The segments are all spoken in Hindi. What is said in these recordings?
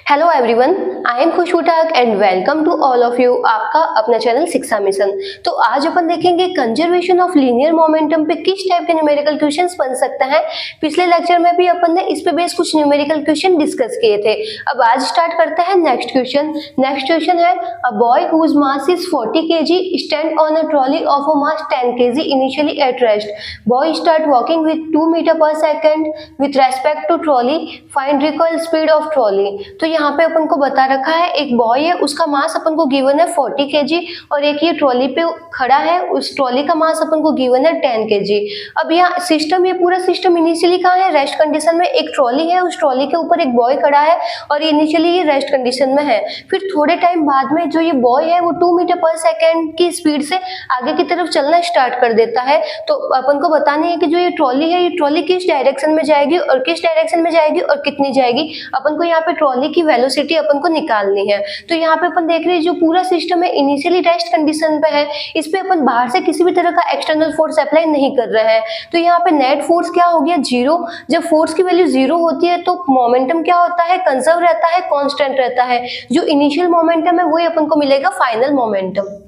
Hello everyone, I am Khushboo Tak and welcome to all of you आपका अपना चैनल शिक्षा मिशन। तो आज अपन देखेंगे कंजर्वेशन ऑफ लीनियर मोमेंटम पे किस टाइप के न्यूमेरिकल क्वेश्चंस बन सकते हैं। पिछले लेक्चर में भी अपन ने इस पे बेस कुछ न्यूमेरिकल क्वेश्चन डिस्कस किए थे। अब आज स्टार्ट करते हैं नेक्स्ट क्वेश्चन। नेक्स्ट क्वेश्चन है a boy whose mass is 40 kg stand on a trolley of a mass 10 kg initially at rest. Boy start walking with 2 metre per second with respect to trolley, find recoil speed of trolley. तो यहाँ पे अपन को बता रखा है एक बॉय है, उसका मास अपन को गिवन है 40 kg और एक ये ट्रॉली पे खड़ा है, उस ट्रॉली का मास अपन को गिवन है 10 kg। अब यहाँ सिस्टम, ये पूरा सिस्टम इनिशियली कहाँ है, रेस्ट कंडीशन में। एक ट्रॉली है, उस ट्रॉली के ऊपर एक बॉय खड़ा है और इनिशियली ये रेस्ट कंडीशन में है। फिर थोड़े टाइम बाद में जो ये बॉय है वो 2 मीटर पर सेकेंड की स्पीड से आगे की तरफ चलना स्टार्ट कर देता है। तो अपन को बताना है कि जो ये ट्रॉली है, ये ट्रॉली किस डायरेक्शन में जाएगी और किस डायरेक्शन में जाएगी और कितनी जाएगी। अपन को यहाँ पे ट्रॉली की वेलोसिटी अपन को निकालनी है। तो यहाँ पे अपन देख रहे हैं जो पूरा सिस्टम है इनिशियली रेस्ट कंडीशन पे है, इस पे अपन बाहर से किसी भी तरह का एक्सटर्नल फोर्स अप्लाई नहीं कर रहे हैं। तो यहाँ पे नेट फोर्स क्या हो गया, 0। जब फोर्स की वैल्यू 0 होती है तो मोमेंटम क्या होता है, कंजर्व रहता है, कांस्टेंट रहता है। जो इनिशियल मोमेंटम है वही अपन को मिलेगा फाइनल मोमेंटम।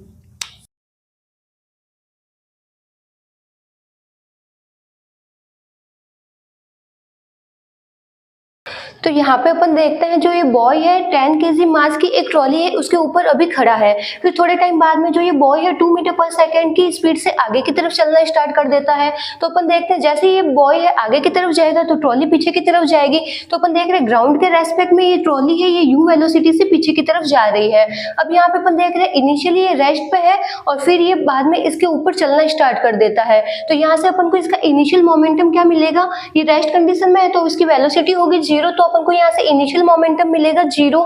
तो यहाँ पे अपन देखते हैं जो ये बॉय है 10 kg मास की एक ट्रॉली है, उसके ऊपर अभी खड़ा है। फिर थोड़े टाइम बाद में जो ये बॉय है 2 मीटर पर सेकेंड की स्पीड से आगे की तरफ चलना स्टार्ट कर देता है। तो अपन देखते हैं जैसे ये बॉय है आगे की तरफ जाएगा तो ट्रॉली पीछे की तरफ जाएगी। तो अपन देख रहे हैं ग्राउंड के रेस्पेक्ट में ये ट्रॉली है, ये यू वेलोसिटी से पीछे की तरफ जा रही है। अब यहाँ पे अपन देख रहे हैं इनिशियली ये रेस्ट पे है और फिर ये बाद में इसके ऊपर चलना स्टार्ट कर देता है। तो यहाँ से अपन को इसका इनिशियल मोमेंटम क्या मिलेगा, ये रेस्ट कंडीशन में है तो इसकी वेलोसिटी होगी 0, तो अपन को यहाँ से इनिशियल मोमेंटम मिलेगा 0।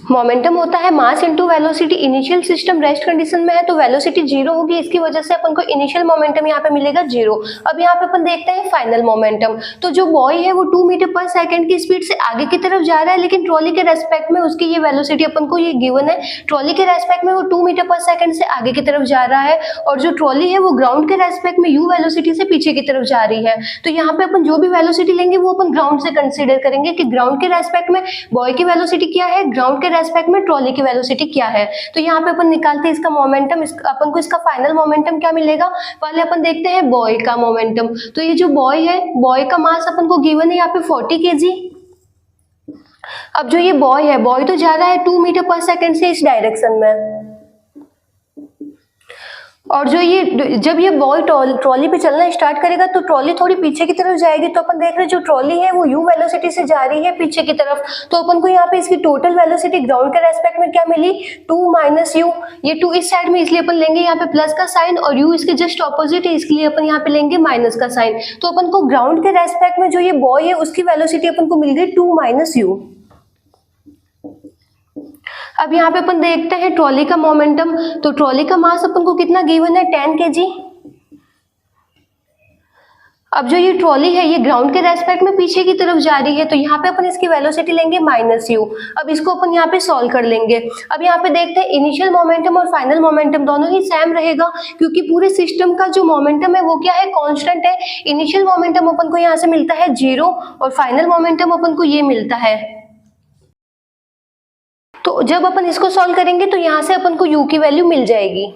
मोमेंटम होता है mass into velocity. Initial system rest condition में है तो वेलोसिटी 0 होगी, इसकी वजह से अपन को इनिशियल मोमेंटम यहाँ पे मिलेगा 0। अब यहाँ पे अपन देखते हैं फाइनल मोमेंटम। तो जो बॉय है वो 2 मीटर पर सेकेंड की स्पीड से आगे की तरफ जा रहा है, लेकिन ट्रॉली के रेस्पेक्ट में उसकी ये वेलोसिटी अपन को ये गिवन है। ट्रॉली के रेस्पेक्ट में वो 2 मीटर पर सेकेंड से आगे की तरफ जा रहा है और जो ट्रॉली है वो ग्राउंड के रेस्पेक्ट में यू वेलोसिटी से पीछे की तरफ जा रही है। तो यहाँ पे अपन जो भी वेलोसिटी लेंगे वो अपन ग्राउंड से कंसिडर करेंगे कि ग्राउंड के रेस्पेक्ट में बॉय की वेलोसिटी क्या है, ग्राउंड के रेस्पेक्ट में ट्रॉली की वेलोसिटी क्या है। तो यहाँ पे अपन निकालते हैं इसका मोमेंटम, अपन को इसका फाइनल मोमेंटम क्या मिलेगा। पहले अपन देखते हैं बॉय का मोमेंटम। तो ये जो बॉय है, बॉय का मास अपन को गिवन है यहाँ पे 40 kg। अब जो ये बॉय है, बॉय तो जा रहा है 2 मीटर पर सेकेंड से इस डायरेक्शन में, और जो ये जब ये बॉय ट्रॉली पे चलना स्टार्ट करेगा तो ट्रॉली थोड़ी पीछे की तरफ जाएगी। तो अपन देख रहे हैं जो ट्रॉली है वो यू वेलोसिटी से जा रही है पीछे की तरफ। तो अपन को यहाँ पे इसकी टोटल वेलोसिटी ग्राउंड के रेस्पेक्ट में क्या मिली, 2 माइनस यू। ये 2 इस साइड में इसलिए अपन लेंगे यहाँ पे प्लस का साइन, और यू इसके जस्ट ऑपोजिट है इसलिए अपन यहाँ पे लेंगे माइनस का साइन। तो अपन को ग्राउंड के रेस्पेक्ट में जो ये बॉय है उसकी वेलोसिटी अपन को मिल गई 2 माइनस यू। अब यहाँ पे अपन देखते हैं ट्रॉली का मोमेंटम। तो ट्रॉली का मास अपन को कितना गिवन है, 10 kg। अब जो ये ट्रॉली है ये ग्राउंड के रेस्पेक्ट में पीछे की तरफ जा रही है, तो यहाँ पे अपन इसकी वेलोसिटी लेंगे माइनस यू। अब इसको अपन यहाँ पे सॉल्व कर लेंगे। अब यहाँ पे देखते हैं इनिशियल मोमेंटम और फाइनल मोमेंटम दोनों ही सेम रहेगा, क्योंकि पूरे सिस्टम का जो मोमेंटम है वो क्या है, कांस्टेंट है। इनिशियल मोमेंटम अपन को यहाँ से मिलता है 0 और फाइनल मोमेंटम अपन को ये मिलता है। तो जब अपन इसको सॉल्व करेंगे तो यहाँ से अपन को u की वैल्यू मिल जाएगी।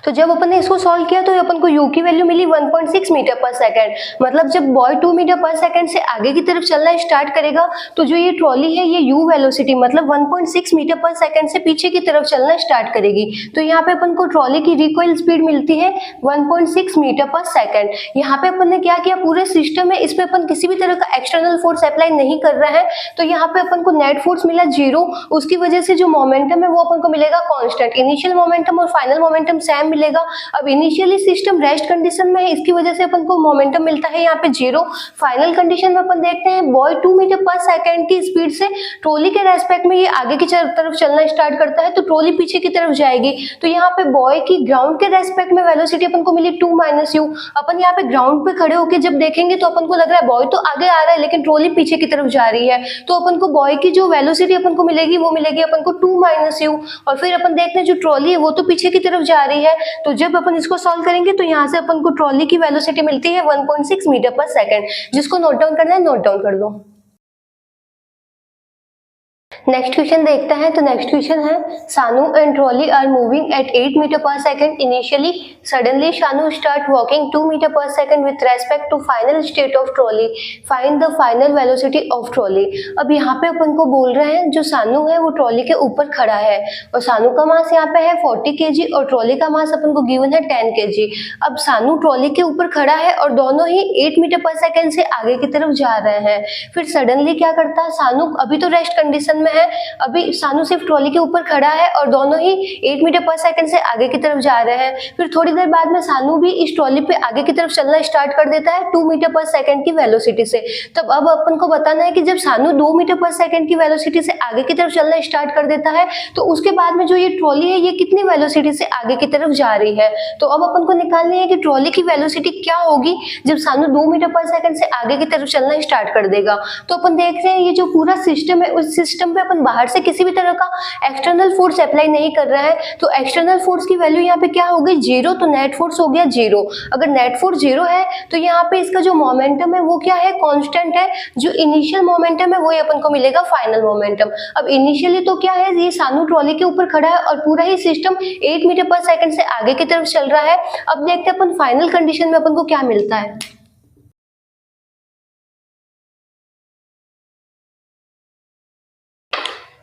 तो जब अपन ने इसको सॉल्व किया तो अपन को u की वैल्यू मिली 1.6 मीटर पर सेकेंड। मतलब जब बॉय 2 मीटर पर सेकेंड से आगे की तरफ चलना स्टार्ट करेगा तो जो ये ट्रॉली है ये u वेलोसिटी मतलब 1.6 मीटर पर सेकेंड से पीछे की तरफ चलना स्टार्ट करेगी। तो यहाँ पे अपन को ट्रॉली की रिकॉइल स्पीड मिलती है 1.6 मीटर पर सेकेंड। यहाँ पे अपन ने क्या किया, पूरे सिस्टम है, इस पे अपन किसी भी तरह का एक्सटर्नल फोर्स अप्लाई नहीं कर रहे हैं। तो यहाँ पे अपन को नेट फोर्स मिला 0, उसकी वजह से जो मोमेंटम है वो अपन को मिलेगा कांस्टेंट। इनिशियल मोमेंटम और फाइनल मोमेंटम सेम मिलेगा। अब इनिशियली सिस्टम रेस्ट कंडीशन में है, इसकी वजह से अपन को मोमेंटम मिलता है यहाँ पे 0। फाइनल कंडीशन में अपन देखते हैं बॉय 2 मीटर पर सेकेंड की स्पीड से ट्रॉली के रेस्पेक्ट में ये आगे की तरफ चलना स्टार्ट करता है, तो ट्रॉली पीछे की तरफ जाएगी। तो यहाँ पे बॉय की ग्राउंड के रेस्पेक्ट में वेलोसिटी अपन को मिली 2 माइनस यू। अपन यहाँ पे ग्राउंड पे खड़े होकर जब देखेंगे तो अपन को लग रहा है बॉय तो आगे आ रहा है लेकिन ट्रॉली पीछे की तरफ जा रही है। तो अपन को बॉय की जो वेलोसिटी अपन को मिलेगी वो मिलेगी अपन को 2 माइनस यू। और फिर अपन देखते हैं जो ट्रॉली है वो तो पीछे की तरफ जा रही है, तो जब अपन इसको सॉल्व करेंगे तो यहाँ से अपन को ट्रॉली की वेलोसिटी मिलती है 1.6 मीटर पर सेकंड। जिसको नोट डाउन करना है नोट डाउन कर लो। नेक्स्ट क्वेश्चन देखते हैं। तो नेक्स्ट क्वेश्चन है, Sanu and trolley are moving at 8 metre per second initially, suddenly Sanu start walking 2 metre per second with respect to final state of trolley, find the final velocity of trolley. अब यहाँ पे अपन को बोल रहे हैं जो सानू है वो ट्रॉली के ऊपर खड़ा है और सानू का मास यहाँ पे है 40 kg और ट्रॉली का मास अपन को गिवन है 10 kg। अब सानू ट्रॉली के ऊपर खड़ा है और दोनों ही 8 मीटर पर सेकंड से आगे की तरफ जा रहे हैं। फिर सडनली क्या करता है, सानू अभी तो रेस्ट कंडीशन में है, अभी सानू सिर्फ ट्रॉली के ऊपर खड़ा है और दोनों ही 8 मीटर पर सेकंड से आगे की तरफ जा रहे हैं। फिर थोड़ी देर बाद में सानू भी इस ट्रॉली पे आगे की तरफ चलना स्टार्ट कर देता है 2 मीटर पर सेकंड की वेलोसिटी से। तब अब अपन को बताना है कि जब सानू 2 मीटर पर सेकंड की वेलोसिटी से आगे की तरफ चलना स्टार्ट कर देता है तो उसके बाद में जो ये ट्रॉली है ये कितनी वेलोसिटी से आगे की तरफ जा रही है। तो अब अपन को निकालनी है कि ट्रॉली की वेलोसिटी क्या होगी जब सानू 2 मीटर पर सेकंड से आगे की तरफ चलना स्टार्ट कर देगा। तो अपन देख रहे हैं ये जो पूरा सिस्टम है उस सिस्टम पे अपन बाहर से किसी भी तरह का एक्सटर्नल फोर्स अप्लाई नहीं कर रहा है। तो एक्सटर्नल फोर्स की वैल्यू यहाँ पे क्या हो गई, 0। तो नेट फोर्स हो गया 0। अगर नेट फोर्स 0 है तो यहाँ पे इसका जो मोमेंटम है वो क्या है, कांस्टेंट है। जो इनिशियल मोमेंटम है वो अपन को मिलेगा फाइनल मोमेंटम। अब इनिशियली तो क्या है, ये सानू ट्रॉली के ऊपर खड़ा है और पूरा ही सिस्टम 8 मीटर पर सेकंड से आगे की तरफ चल रहा है। अब देखते हैं अपन फाइनल कंडीशन में अपन को क्या मिलता है।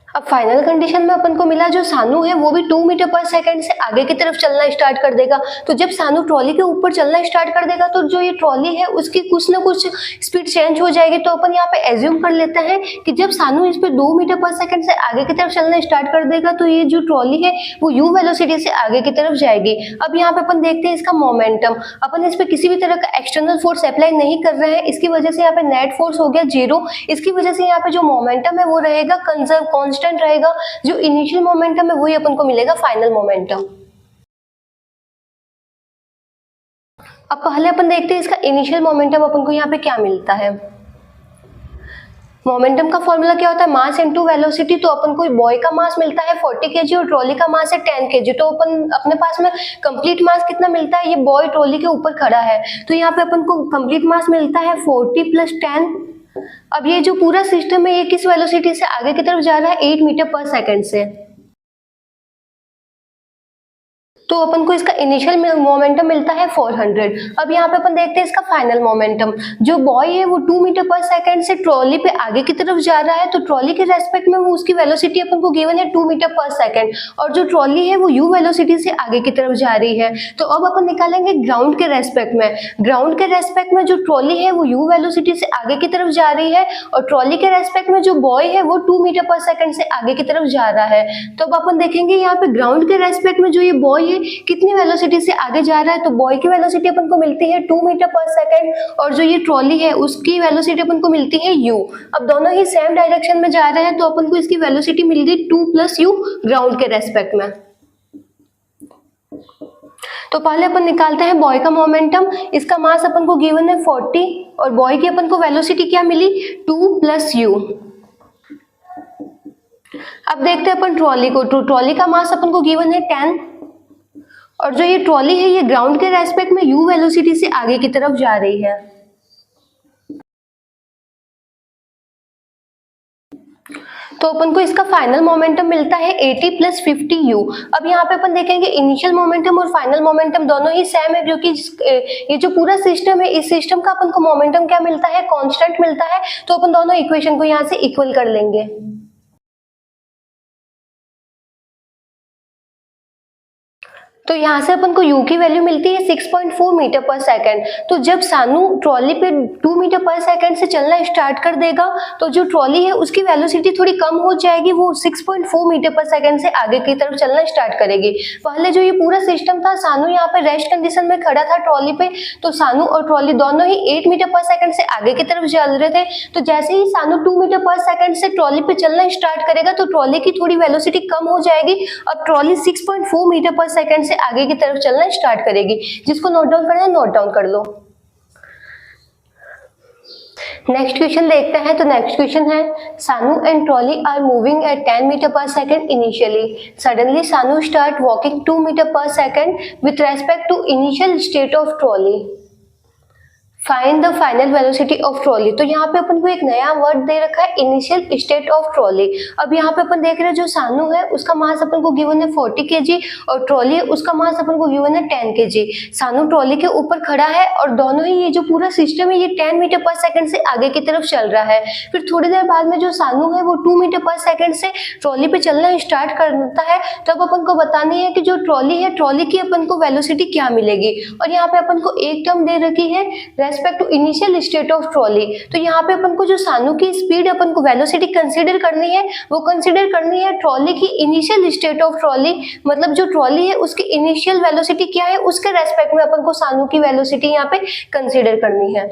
अब फाइनल कंडीशन में अपन को मिला जो सानू है वो भी 2 मीटर पर सेकंड से आगे की तरफ चलना स्टार्ट कर देगा। तो जब सानू ट्रॉली के ऊपर चलना स्टार्ट कर देगा तो जो ये ट्रॉली है उसकी कुछ ना कुछ स्पीड चेंज हो जाएगी। तो अपन यहाँ पे एज्यूम कर लेते हैं कि जब सानू इस पे 2 मीटर पर सेकंड से आगे की तरफ चलना स्टार्ट कर देगा तो ये जो ट्रॉली है वो u वेलोसिटी से आगे की तरफ जाएगी। अब यहाँ पे अपन देखते हैं इसका मोमेंटम, अपन इस पे किसी भी तरह का एक्सटर्नल फोर्स अप्लाई नहीं कर रहे हैं, इसकी वजह से यहाँ पे नेट फोर्स हो गया 0। इसकी वजह से यहाँ पे जो मोमेंटम है वो रहेगा कंजर्व कांस्टेंट रहेगा। जो इनिशियल मोमेंटम है वही अपन को मिलेगा फाइनल मोमेंटम। अब पहले अपन देखते हैं इसका इनिशियल मोमेंटम अपन को यहाँ पे क्या मिलता है। मोमेंटम का फॉर्मूला क्या होता है, मास इनटू वेलोसिटी। तो अपन को बॉय का मास मिलता है 40 kg और ट्रॉली का मास है 10 kg। तो अपन अपने पास में कंप्लीट मास कितना मिलता है, ये बॉय ट्रॉली के ऊपर खड़ा है तो यहाँ पे अपन को कंप्लीट मास मिलता है 40 + 10। अब ये जो पूरा सिस्टम है ये किस वेलोसिटी से आगे की तरफ जा रहा है, 8 मीटर पर सेकंड से। तो अपन को इसका इनिशियल मोमेंटम मिलता है 400। अब यहाँ पे अपन देखते हैं इसका फाइनल मोमेंटम। जो बॉय है वो 2 मीटर पर सेकंड से ट्रॉली पे आगे की तरफ जा रहा है तो ट्रॉली के रेस्पेक्ट में वो उसकी वेलोसिटी अपन को गिवन है 2 मीटर पर सेकंड और जो ट्रॉली है वो u वेलोसिटी से आगे की तरफ जा रही है। तो अब अपन निकालेंगे ग्राउंड के रेस्पेक्ट में। ग्राउंड के रेस्पेक्ट में जो ट्रॉली है वो u वेलोसिटी से आगे की तरफ जा रही है और ट्रॉली के रेस्पेक्ट में जो बॉय है वो 2 मीटर पर सेकंड से आगे की तरफ जा रहा है। तो अब अपन देखेंगे यहाँ पे ग्राउंड के रेस्पेक्ट में जो ये बॉय कितनी वेलोसिटी से आगे जा रहा है। तो बॉय की वेलोसिटी अपन को मिलती है 2 मीटर पर सेकंड और जो ये ट्रॉली है उसकी वेलोसिटी अपन को मिलती है u। अब दोनों ही सेम डायरेक्शन में जा रहे हैं तो अपन को इसकी वेलोसिटी मिल गई 2 + u ग्राउंड के रेस्पेक्ट में। तो पहले अपन निकालते हैं बॉय का मोमेंटम। इसका मास अपन को गिवन है 40 और बॉय की अपन को वेलोसिटी क्या मिली, 2 + u। अब देखते हैं अपन ट्रॉली को। ट्रॉली का मास अपन को गिवन है 10 और जो ये ट्रॉली है ये ग्राउंड के रेस्पेक्ट में u वेलोसिटी से आगे की तरफ जा रही है। तो अपन को इसका फाइनल मोमेंटम मिलता है 80 + 50 u। अब यहाँ पे अपन देखेंगे इनिशियल मोमेंटम और फाइनल मोमेंटम दोनों ही सेम है क्योंकि ये जो पूरा सिस्टम है इस सिस्टम का अपन को मोमेंटम क्या मिलता है, कांस्टेंट मिलता है। तो अपन दोनों इक्वेशन को यहाँ से इक्वल कर लेंगे। तो यहाँ से अपन को u की वैल्यू मिलती है 6.4 मीटर पर सेकंड। तो जब सानू ट्रॉली पे 2 मीटर पर सेकंड से चलना स्टार्ट कर देगा तो जो ट्रॉली है उसकी वेलोसिटी थोड़ी कम हो जाएगी, वो 6.4 मीटर पर सेकंड से आगे की तरफ चलना स्टार्ट करेगी। पहले जो ये पूरा सिस्टम था, सानू यहाँ पे रेस्ट कंडीशन में खड़ा था ट्रॉली पे, तो सानू और ट्रॉली दोनों ही 8 मीटर पर सेकंड से आगे की तरफ चल रहे थे। तो जैसे ही सानू 2 मीटर पर सेकंड से ट्रॉली पे चलना स्टार्ट करेगा तो ट्रॉली की थोड़ी वेलोसिटी कम हो जाएगी। अब ट्रॉली 6.4 मीटर पर सेकंड से आगे की तरफ चलना स्टार्ट करेगी। जिसको नोट डाउन करना है नोट डाउन कर लो। नेक्स्ट क्वेश्चन देखते हैं। तो नेक्स्ट क्वेश्चन है, Sanu and trolley are moving at 10 metre per second initially, suddenly Sanu start walking 2 metre per second with respect to initial state of trolley, find the final velocity of trolley. तो यहाँ पे अपन को एक नया वर्ड दे रखा है, इनिशियल स्टेट ऑफ ट्रॉली। अब यहाँ पे अपन देख रहे हैं जो सानू है उसका मास अपन को गिवन है 40 kg और ट्रॉली है उसका मास अपन को गिवन है 10 kg। सानू ट्रॉली के ऊपर खड़ा है और दोनों ही ये जो पूरा सिस्टम है ये 10 मीटर पर सेकंड से आगे की तरफ चल रहा है। फिर थोड़ी देर बाद में जो सानू है वो 2 मीटर पर सेकंड से ट्रॉली पे चलना स्टार्ट करता है। तब अपन को बतानी है कि जो ट्रॉली है ट्रॉली की अपन को वेलोसिटी क्या मिलेगी। और यहाँ पे अपन को एक टर्म दे रखी है respect to initial state of trolley. तो यहाँ पे अपन को जो सानू की स्पीड अपन को वेलोसिटी कंसीडर करनी है वो कंसीडर करनी है ट्रॉली की इनिशियल स्टेट ऑफ ट्रॉली, मतलब जो ट्रॉली है उसकी इनिशियल वेलोसिटी क्या है उसके रेस्पेक्ट में अपन को सानू की वेलोसिटी यहाँ पे कंसीडर करनी है।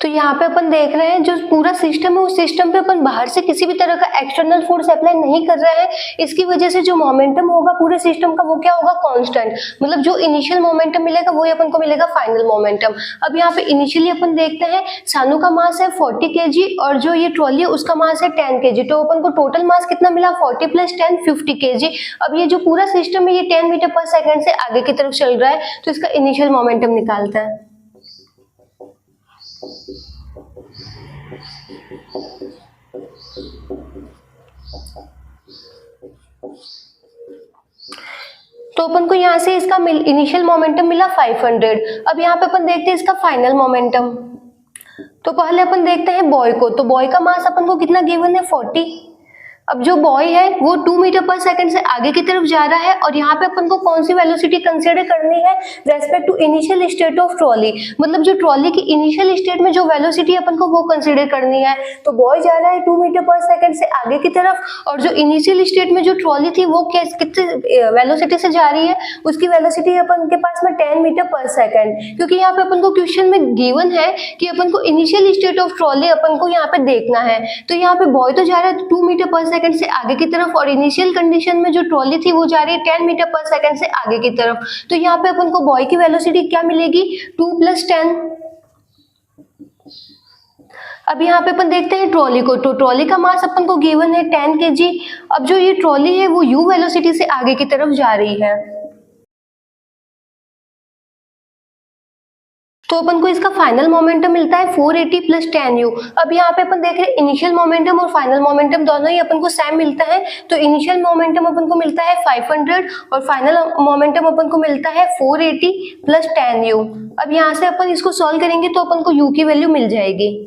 तो यहाँ पे अपन देख रहे हैं जो पूरा सिस्टम है उस सिस्टम पे अपन बाहर से किसी भी तरह का एक्सटर्नल फोर्स अप्लाई नहीं कर रहे हैं। इसकी वजह से जो मोमेंटम होगा पूरे सिस्टम का वो क्या होगा, कांस्टेंट, मतलब जो इनिशियल मोमेंटम मिलेगा वही अपन को मिलेगा फाइनल मोमेंटम। अब यहाँ पे इनिशियली अपन देखते हैं सानू का मास है 40 kg और जो ये ट्रॉली है उसका मास है 10 kg। तो अपन को टोटल मास कितना मिला, 40 + 10 50 kg। अब ये जो पूरा सिस्टम है ये 10 मीटर पर सेकेंड से आगे की तरफ चल रहा है तो इसका इनिशियल मोमेंटम निकालता है। तो अपन को यहाँ से इसका इनिशियल मोमेंटम मिला 500। अब यहाँ पे अपन देखते हैं इसका फाइनल मोमेंटम। तो पहले अपन देखते हैं बॉय को। तो बॉय का मास अपन को कितना गिवन है, 40। अब जो बॉय है वो 2 मीटर पर सेकंड से आगे की तरफ जा रहा है और यहाँ पे अपन को कौन सी वेलोसिटी कंसीडर करनी है, respect to initial state of trolley, मतलब जो ट्रॉली की इनिशियल स्टेट में जो वेलोसिटी अपन को वो कंसीडर करनी है। तो बॉय जा रहा है 2 मीटर पर सेकंड से आगे की तरफ और जो इनिशियल स्टेट में जो ट्रॉली थी वो कितने वेलोसिटी से जा रही है, उसकी वेलोसिटी अपन के पास में 10 मीटर पर सेकंड। क्योंकि यहाँ पे अपन को क्वेश्चन में गिवन है कि अपन को इनिशियल स्टेट ऑफ ट्रॉली अपन को यहाँ पे देखना है। तो यहाँ पे बॉय तो जा रहा है 2 मीटर पर सेकंड से आगे की तरफ और इनिशियल कंडीशन में जो ट्रॉली थी वो जा रही है 10 मीटर पर सेकंड से आगे की तरफ। तो यहाँ पे अपन को बॉय की वेलोसिटी क्या मिलेगी, 2 + 10। अब यहाँ पे अपन देखते हैं ट्रॉली को। तो ट्रॉली का मास अपन को गिवन है 10 kg। अब जो ये ट्रॉली है वो u वेलोसिटी से आगे की तरफ जा रही है। तो अपन को इसका फाइनल मोमेंटम मिलता है 480 + 10u। अब यहाँ पे अपन देख रहे हैं इनिशियल मोमेंटम और फाइनल मोमेंटम दोनों ही अपन को सेम मिलता है। तो इनिशियल मोमेंटम अपन को मिलता है 500 और फाइनल मोमेंटम अपन को मिलता है 480 + 10u। अब यहाँ से अपन इसको सॉल्व करेंगे तो अपन को u की वैल्यू मिल जाएगी।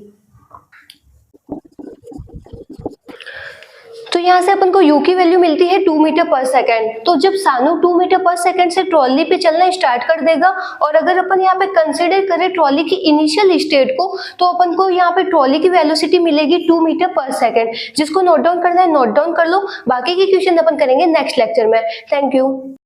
तो यहाँ से अपन को u की वैल्यू मिलती है 2 मीटर पर सेकेंड। तो जब सानू 2 मीटर पर सेकेंड से ट्रॉली पे चलना स्टार्ट कर देगा और अगर अपन यहाँ पे कंसीडर करें ट्रॉली की इनिशियल स्टेट को तो अपन को यहाँ पे ट्रॉली की वेलोसिटी मिलेगी 2 मीटर पर सेकेंड। जिसको नोट डाउन करना है नोट डाउन कर लो, बाकी के क्वेश्चन अपन करेंगे नेक्स्ट लेक्चर में। Thank you.